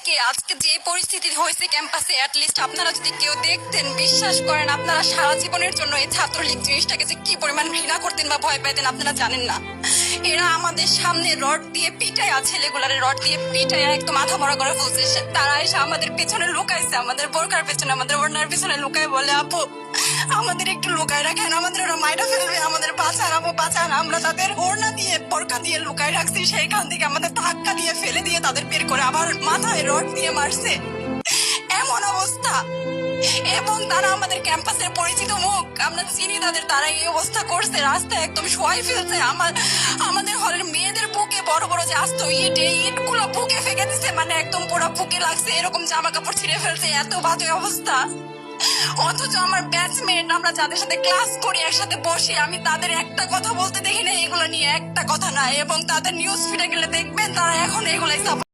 আজকে যে পরিস্থিতি হয়েছে ক্যাম্পাসে, অ্যাটলিস্ট আপনারা যদি কেউ দেখতেন, বিশ্বাস করেন আপনারা সারা জীবনের জন্য এই ছাত্রলীগ জিনিসটাকে যে কি পরিমাণ ঘৃণা করতেন বা ভয় পাইতেন আপনারা জানেন না। এরা আমাদের সামনে রড দিয়ে পিটায়া, ছেলেগুলারে রড দিয়ে পিটায়া একদম মাথা মরা করে ফেলছে। তারা এসে আমাদের পেছনে লুকাইছে, আমাদের বোরকার পেছনে, আমাদের ওড়নার পেছনে লুকায় বলে, আপু আমাদের একটু লুকায় রাখেন, আমাদের ওরা মাইরা ফেলবে, আমাদের বাঁচান আপু বাঁচান। আমরা তাদের ওড়না দিয়ে বোরকা দিয়ে লুকায় রাখছি, সেইখান থেকে আমাদের ধাক্কা দিয়ে ফেলে দিয়ে তাদের বের করে আবার মাথায় রড দিয়ে মারছে। এমন অবস্থা। এবং তারা আমাদের ক্যাম্পাসের পরিচিত মুখ, আমরা চিনি তাদের, তারা এই অবস্থা করছে, রাস্তায় একদম শোয়াই ফেলছে। আমাদের হলের মেয়েদের বুকে বড় বড় যে আস্ত ইট গুলো বুকে ফেঁকে দিচ্ছে, মানে একদম পুরো বুকে লাগছে, এরকম জামা কাপড় ছিঁড়ে ফেলছে, এত বাজে অবস্থা। অথচ আমার ব্যাচমেট, আমরা যাদের সাথে ক্লাস করি একসাথে বসে, আমি তাদের একটা কথা বলতে দেখি না এগুলো নিয়ে, একটা কথা না। এবং তাদের নিউজ ফিডে গেলে দেখবেন তারা এখন এগুলাই